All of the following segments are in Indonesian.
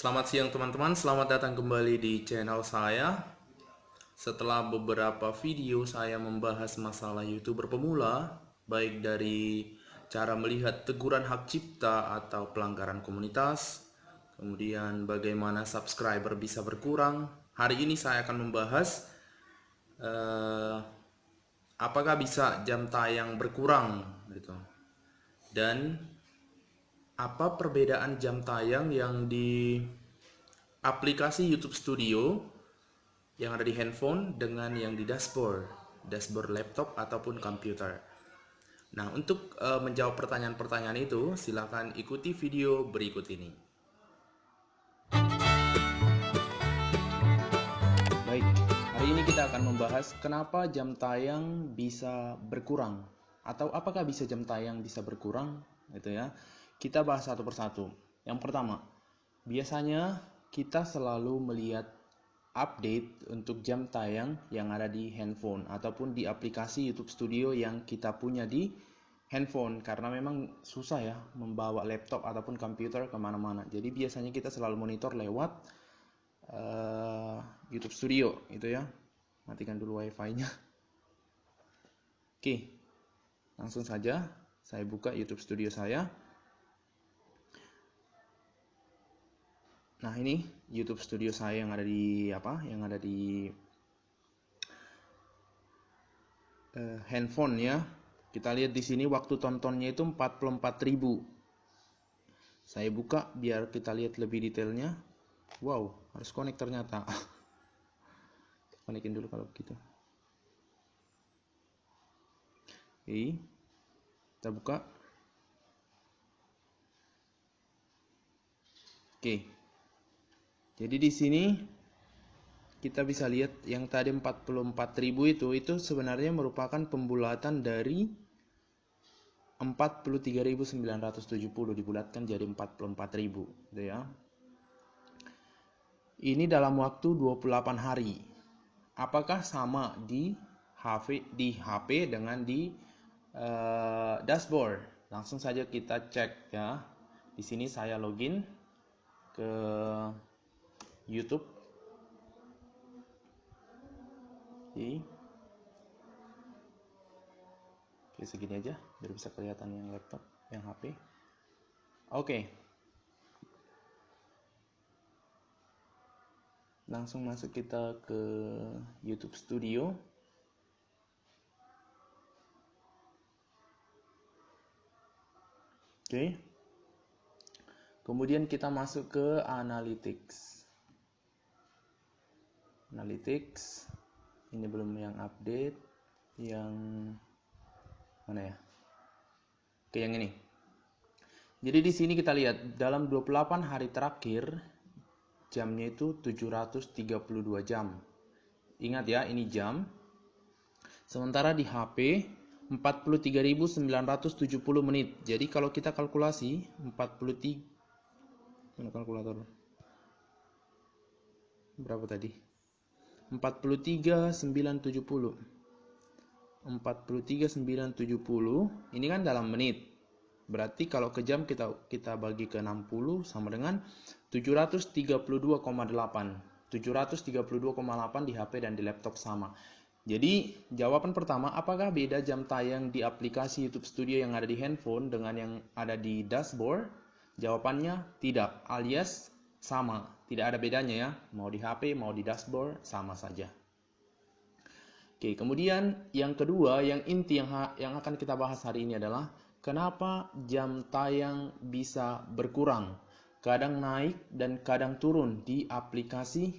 Selamat siang teman-teman, selamat datang kembali di channel saya. Setelah beberapa video saya membahas masalah YouTuber pemula, baik dari cara melihat teguran hak cipta atau pelanggaran komunitas, kemudian bagaimana subscriber bisa berkurang. Hari ini saya akan membahas eh, apakah bisa jam tayang berkurang gitu. Dan apa perbedaan jam tayang yang di aplikasi YouTube Studio yang ada di handphone dengan yang di dashboard laptop ataupun komputer. Nah, untuk menjawab pertanyaan-pertanyaan itu, silakan ikuti video berikut ini. Baik, hari ini kita akan membahas kenapa jam tayang bisa berkurang atau apakah bisa jam tayang bisa berkurang gitu ya. Kita bahas satu persatu. Yang pertama, biasanya kita selalu melihat update untuk jam tayang yang ada di handphone ataupun di aplikasi YouTube Studio yang kita punya di handphone, karena memang susah ya membawa laptop ataupun komputer kemana-mana. Jadi biasanya kita selalu monitor lewat YouTube Studio itu ya. Matikan dulu wifi-nya. Oke, langsung saja saya buka YouTube Studio saya. Nah, ini YouTube Studio saya yang ada di handphone ya. Kita lihat di sini waktu tontonnya itu 44.000. Saya buka biar kita lihat lebih detailnya. Wow, harus connect ternyata. Connectin dulu kalau begitu. Oke, kita buka. Oke. Jadi di sini kita bisa lihat yang tadi 44.000 itu sebenarnya merupakan pembulatan dari 43.970 dibulatkan jadi 44.000 gitu ya. Ini dalam waktu 28 hari. Apakah sama di HP dengan di dashboard? Langsung saja kita cek ya. Di sini saya login ke YouTube. Oke, segini aja biar bisa kelihatan yang laptop, yang HP. Oke. Langsung masuk kita ke YouTube Studio. Oke. Kemudian kita masuk ke Analytics. Ini belum yang update, yang mana ya? Oke, yang ini. Jadi di sini kita lihat dalam 28 hari terakhir jamnya itu 732 jam. Ingat ya, ini jam. Sementara di HP 43.970 menit. Jadi kalau kita kalkulasi 43, mana kalkulator? Berapa tadi? 43.970. 43.970 ini kan dalam menit. Berarti kalau ke jam kita bagi ke 60 sama dengan 732,8. 732,8 di HP dan di laptop sama. Jadi jawaban pertama, apakah beda jam tayang di aplikasi YouTube Studio yang ada di handphone dengan yang ada di dashboard? Jawabannya tidak, alias sama, tidak ada bedanya ya. Mau di HP, mau di dashboard, sama saja. Oke, kemudian yang kedua, yang inti yang akan kita bahas hari ini adalah kenapa jam tayang bisa berkurang, kadang naik dan kadang turun di aplikasi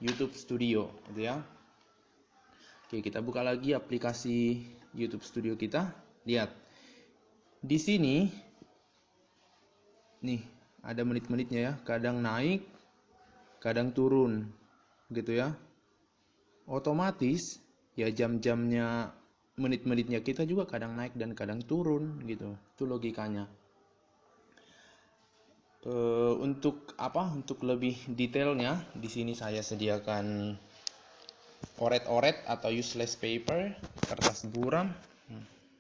YouTube Studio, gitu ya. Oke, kita buka lagi aplikasi YouTube Studio kita. Lihat. Di sini nih, ada menit-menitnya ya, kadang naik, kadang turun, gitu ya. Otomatis ya jam-jamnya, menit-menitnya kita juga kadang naik dan kadang turun gitu. Itu logikanya. Untuk lebih detailnya di sini saya sediakan oret-oret atau useless paper, kertas buram.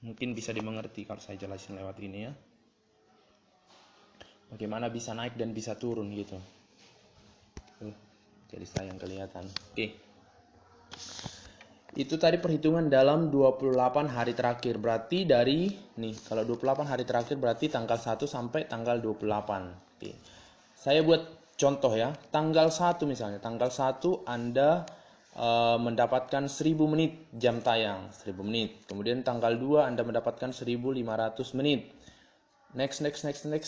Mungkin bisa dimengerti kalau saya jelasin lewat ini ya. Bagaimana bisa naik dan bisa turun gitu. Jadi sayang kelihatan. Oke. Itu tadi perhitungan dalam 28 hari terakhir. Berarti dari nih, kalau 28 hari terakhir berarti tanggal 1 sampai tanggal 28. Oke. Saya buat contoh ya. Tanggal 1 misalnya, tanggal 1 Anda mendapatkan 1000 menit jam tayang, 1000 menit. Kemudian tanggal 2 Anda mendapatkan 1500 menit. Next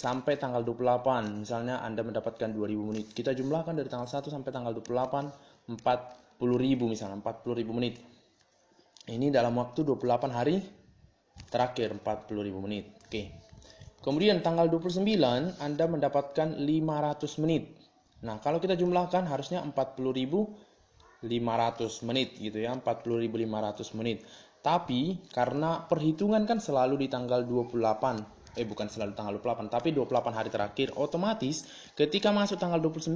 sampai tanggal 28. Misalnya Anda mendapatkan 2000 menit. Kita jumlahkan dari tanggal 1 sampai tanggal 28, 40.000 misalnya, 40.000 menit. Ini dalam waktu 28 hari terakhir, 40.000 menit. Oke. Kemudian tanggal 29 Anda mendapatkan 500 menit. Nah, kalau kita jumlahkan harusnya 40.500 menit gitu ya, 40.500 menit. Tapi karena perhitungan kan selalu di tanggal 28, bukan selalu tanggal 28, tapi 28 hari terakhir, otomatis ketika masuk tanggal 29,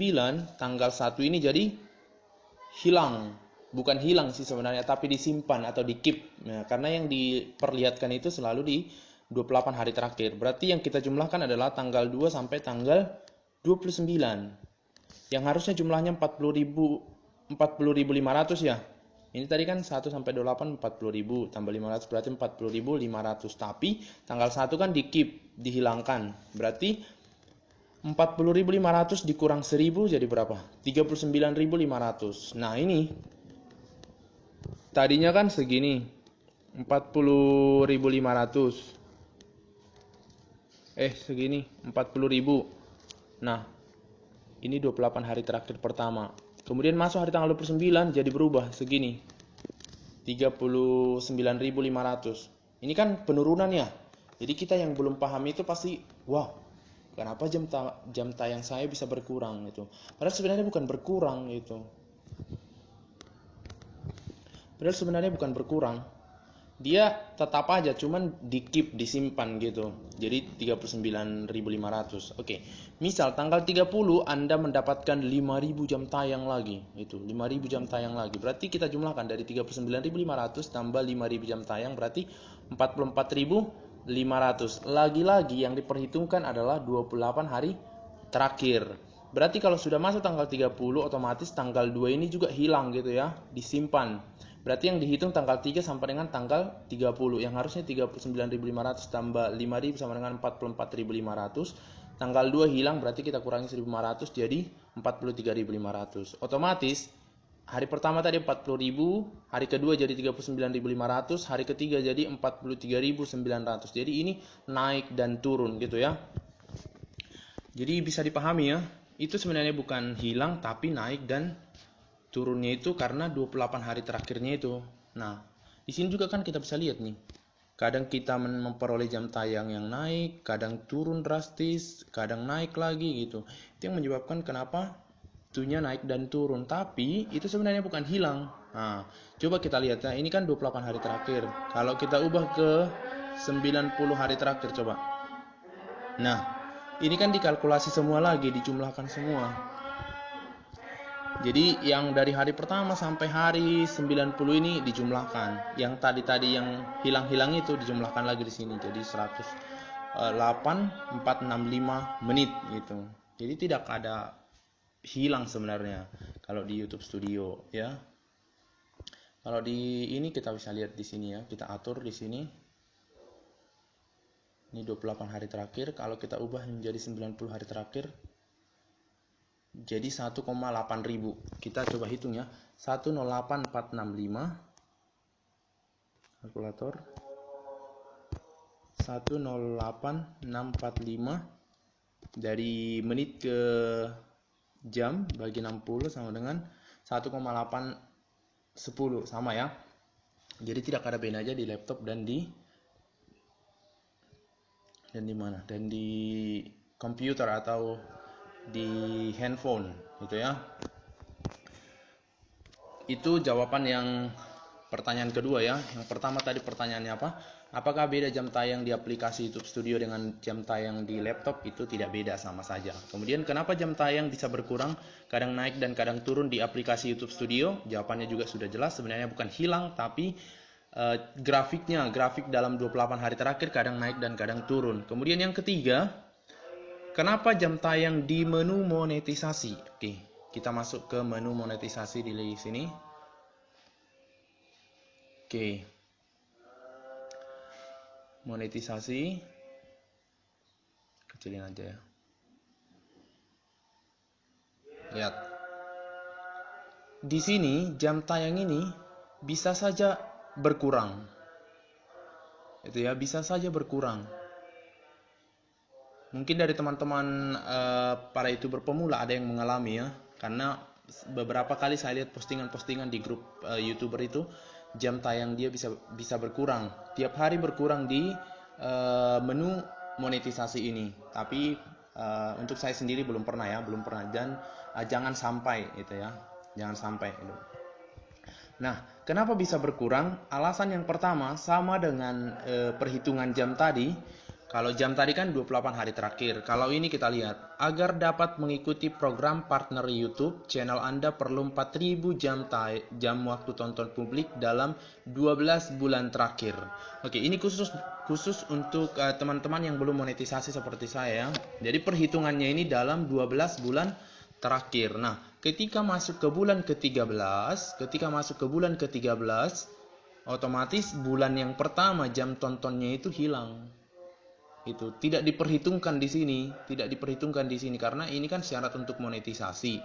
tanggal 1 ini jadi hilang. Bukan hilang sih sebenarnya, tapi disimpan atau di keep. Nah, karena yang diperlihatkan itu selalu di 28 hari terakhir. Berarti yang kita jumlahkan adalah tanggal 2 sampai tanggal 29. Yang harusnya jumlahnya 40.500 ya. Ini tadi kan 1 sampai 28 40.000 tambah 500 berarti 40.500. Tapi tanggal 1 kan di keep, dihilangkan. Berarti 40.500 dikurang 1000 jadi berapa? 39.500. Nah, ini tadinya kan segini. 40.500. Segini 40.000. Nah, ini 28 hari terakhir pertama. Kemudian masuk hari tanggal 29 jadi berubah segini. 39.500. Ini kan penurunan ya. Jadi kita yang belum paham itu pasti, wah, kenapa jam tayang saya bisa berkurang gitu. Padahal sebenarnya bukan berkurang gitu. Padahal sebenarnya bukan berkurang. Dia tetap aja cuman di keep, disimpan gitu. Jadi 39.500. Oke. Misal tanggal 30 Anda mendapatkan 5.000 jam tayang lagi. Itu 5.000 jam tayang lagi. Berarti kita jumlahkan dari 39.500 tambah 5.000 jam tayang berarti 44.500. Lagi-lagi yang diperhitungkan adalah 28 hari terakhir. Berarti kalau sudah masuk tanggal 30 otomatis tanggal 2 ini juga hilang gitu ya, disimpan. Berarti yang dihitung tanggal 3 sampai dengan tanggal 30. Yang harusnya 39.500 tambah 5.000 sama dengan 44.500. Tanggal 2 hilang berarti kita kurangi 1.500 jadi 43.500. Otomatis hari pertama tadi 40.000, hari kedua jadi 39.500, hari ketiga jadi 43.900. Jadi ini naik dan turun gitu ya. Jadi bisa dipahami ya. Itu sebenarnya bukan hilang tapi naik dan turunnya itu karena 28 hari terakhirnya itu. Nah, di sini juga kan kita bisa lihat nih. Kadang kita memperoleh jam tayang yang naik, kadang turun drastis, kadang naik lagi gitu. Itu yang menyebabkan kenapa itunya naik dan turun. Tapi itu sebenarnya bukan hilang. Nah, coba kita lihat ya. Ini kan 28 hari terakhir. Kalau kita ubah ke 90 hari terakhir coba. Nah, ini kan dikalkulasi semua lagi, dijumlahkan semua. Jadi yang dari hari pertama sampai hari 90 ini dijumlahkan. Yang tadi yang hilang-hilang itu dijumlahkan lagi di sini. Jadi 108.465 menit gitu. Jadi tidak ada hilang sebenarnya kalau di YouTube Studio ya. Kalau di ini kita bisa lihat di sini ya. Kita atur di sini. Ini 28 hari terakhir. Kalau kita ubah menjadi 90 hari terakhir jadi 1,8 ribu. Kita coba hitung ya. 108.465 kalkulator. 108.645 dari menit ke jam bagi 60 sama dengan 1,810 sama ya. Jadi tidak ada bedanya di laptop dan di mana? Dan di komputer atau di handphone gitu ya. Itu jawaban yang pertanyaan kedua ya. Yang pertama tadi pertanyaannya apa? Apakah beda jam tayang di aplikasi YouTube Studio dengan jam tayang di laptop? Itu tidak beda, sama saja. Kemudian kenapa jam tayang bisa berkurang, kadang naik dan kadang turun di aplikasi YouTube Studio? Jawabannya juga sudah jelas, sebenarnya bukan hilang tapi grafik dalam 28 hari terakhir kadang naik dan kadang turun. Kemudian yang ketiga, kenapa jam tayang di menu monetisasi? Oke. Kita masuk ke menu monetisasi di sini. Oke. Monetisasi. Kecilin aja ya. Lihat. Di sini jam tayang ini bisa saja berkurang. Itu ya, bisa saja berkurang. Mungkin dari teman-teman para YouTuber pemula ada yang mengalami ya, karena beberapa kali saya lihat postingan-postingan di grup YouTuber itu jam tayang dia bisa berkurang. Tiap hari berkurang di menu monetisasi ini. Tapi untuk saya sendiri belum pernah dan jangan sampai itu ya. Jangan sampai itu. Nah, kenapa bisa berkurang? Alasan yang pertama sama dengan perhitungan jam tadi. Kalau jam tadi kan 28 hari terakhir. Kalau ini kita lihat, agar dapat mengikuti program partner YouTube, channel Anda perlu 4000 jam waktu tonton publik dalam 12 bulan terakhir. Oke, ini khusus untuk teman-teman yang belum monetisasi seperti saya. Jadi perhitungannya ini dalam 12 bulan terakhir. Nah, ketika masuk ke bulan ke-13, otomatis bulan yang pertama jam tontonnya itu hilang. Itu tidak diperhitungkan di sini, karena ini kan syarat untuk monetisasi.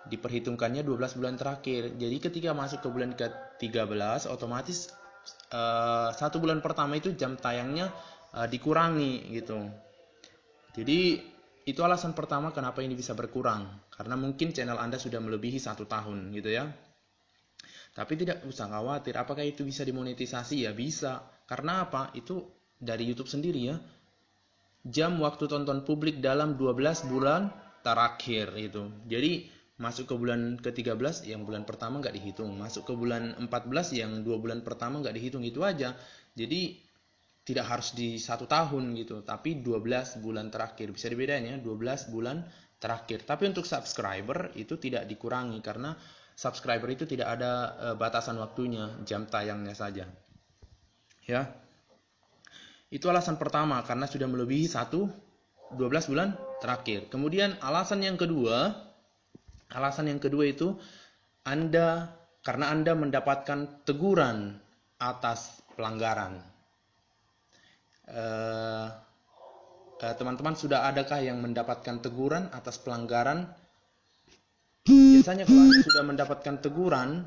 Diperhitungkannya 12 bulan terakhir. Jadi ketika masuk ke bulan ke-13 otomatis 1 bulan pertama itu jam tayangnya dikurangi gitu. Jadi itu alasan pertama kenapa ini bisa berkurang, karena mungkin channel Anda sudah melebihi 1 tahun gitu ya. Tapi tidak usah khawatir, apakah itu bisa dimonetisasi? Ya bisa. Karena apa? Itu dari YouTube sendiri ya. Jam waktu tonton publik dalam 12 bulan terakhir itu. Jadi masuk ke bulan ke-13 yang bulan pertama nggak dihitung. Masuk ke bulan 14 yang 2 bulan pertama nggak dihitung, itu aja. Jadi tidak harus di 1 tahun gitu, tapi 12 bulan terakhir. Bisa dibedain ya, 12 bulan terakhir. Tapi untuk subscriber itu tidak dikurangi, karena subscriber itu tidak ada batasan waktunya, jam tayangnya saja. Ya. Itu alasan pertama, karena sudah melebihi 12 bulan terakhir. Kemudian alasan yang kedua itu karena Anda mendapatkan teguran atas pelanggaran. Teman-teman sudah adakah yang mendapatkan teguran atas pelanggaran? Biasanya kalau Anda sudah mendapatkan teguran,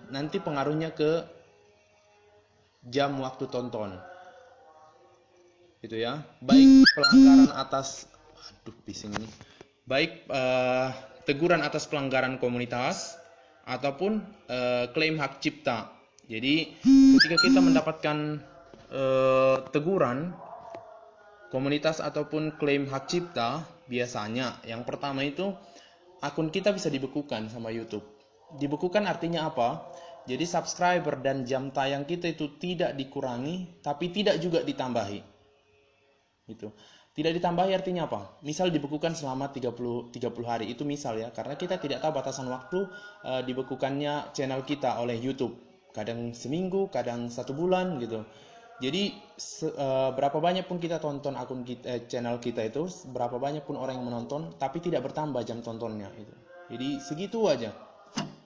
nanti pengaruhnya ke jam waktu tonton. Itu ya, baik pelanggaran atas teguran atas pelanggaran komunitas ataupun klaim hak cipta. Jadi ketika kita mendapatkan teguran komunitas ataupun klaim hak cipta, biasanya yang pertama itu akun kita bisa dibekukan sama YouTube. Dibekukan artinya apa? Jadi subscriber dan jam tayang kita itu tidak dikurangi, tapi tidak juga ditambahi. Itu tidak ditambahi artinya apa? Misal dibekukan selama 30 hari, itu misal ya, karena kita tidak tahu batasan waktu dibekukannya channel kita oleh YouTube. Kadang seminggu, kadang 1 bulan gitu. Jadi berapa banyak pun kita tonton akun channel kita itu, berapa banyak pun orang yang menonton, tapi tidak bertambah jam tontonnya itu. Jadi segitu aja.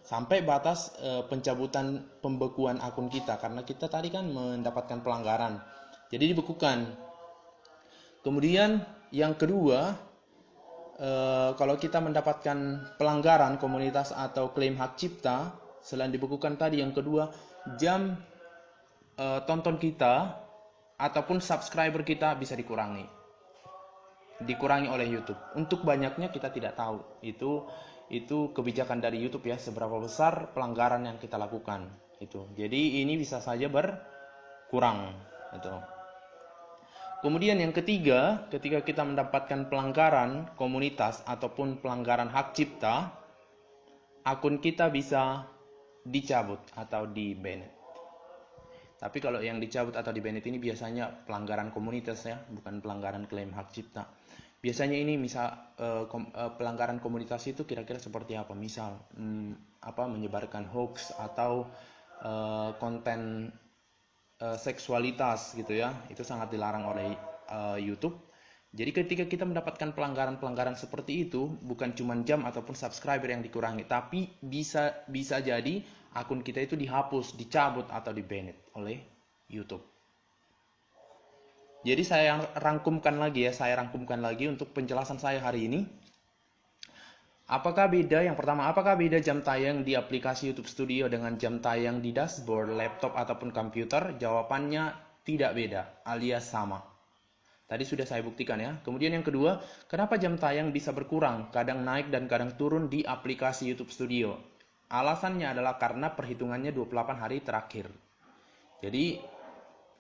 Sampai batas pencabutan pembekuan akun kita, karena kita tadi kan mendapatkan pelanggaran. Jadi dibekukan. Kemudian yang kedua, kalau kita mendapatkan pelanggaran komunitas atau klaim hak cipta, selain dibekukan tadi, yang kedua, jam tonton kita ataupun subscriber kita bisa dikurangi oleh YouTube. Untuk banyaknya kita tidak tahu. Itu kebijakan dari YouTube ya, seberapa besar pelanggaran yang kita lakukan itu. Jadi ini bisa saja berkurang itu. Kemudian yang ketiga, ketika kita mendapatkan pelanggaran komunitas ataupun pelanggaran hak cipta, akun kita bisa dicabut atau di-banned. Tapi kalau yang dicabut atau di-banned ini biasanya pelanggaran komunitas ya, bukan pelanggaran klaim hak cipta. Biasanya ini pelanggaran komunitas itu kira-kira seperti apa? Misal menyebarkan hoax atau konten seksualitas gitu ya, itu sangat dilarang oleh YouTube. Jadi ketika kita mendapatkan pelanggaran-pelanggaran seperti itu, bukan cuma jam ataupun subscriber yang dikurangi, tapi bisa jadi akun kita itu dihapus, dicabut atau di-banned oleh YouTube. Jadi saya rangkumkan lagi untuk penjelasan saya hari ini. Yang pertama, apakah beda jam tayang di aplikasi YouTube Studio dengan jam tayang di dashboard, laptop ataupun komputer? Jawabannya tidak beda, alias sama. Tadi sudah saya buktikan ya. Kemudian yang kedua, kenapa jam tayang bisa berkurang, kadang naik dan kadang turun di aplikasi YouTube Studio? Alasannya adalah karena perhitungannya 28 hari terakhir. Jadi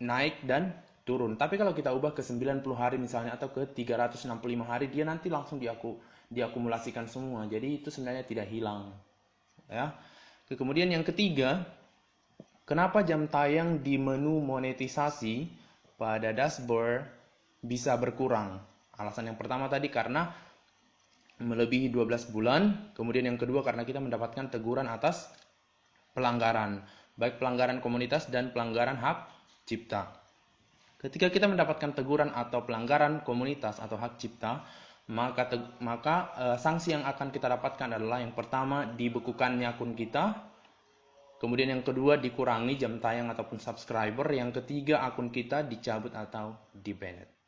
naik dan turun. Tapi kalau kita ubah ke 90 hari misalnya atau ke 365 hari, dia nanti langsung diakumulasikan semua. Jadi itu sebenarnya tidak hilang. Ya. Kemudian yang ketiga, kenapa jam tayang di menu monetisasi pada dashboard bisa berkurang? Alasan yang pertama tadi karena melebihi 12 bulan, kemudian yang kedua karena kita mendapatkan teguran atas pelanggaran, baik pelanggaran komunitas dan pelanggaran hak cipta. Ketika kita mendapatkan teguran atau pelanggaran komunitas atau hak cipta, maka sanksi yang akan kita dapatkan adalah yang pertama dibekukannya akun kita, kemudian yang kedua dikurangi jam tayang ataupun subscriber, yang ketiga akun kita dicabut atau di-banned.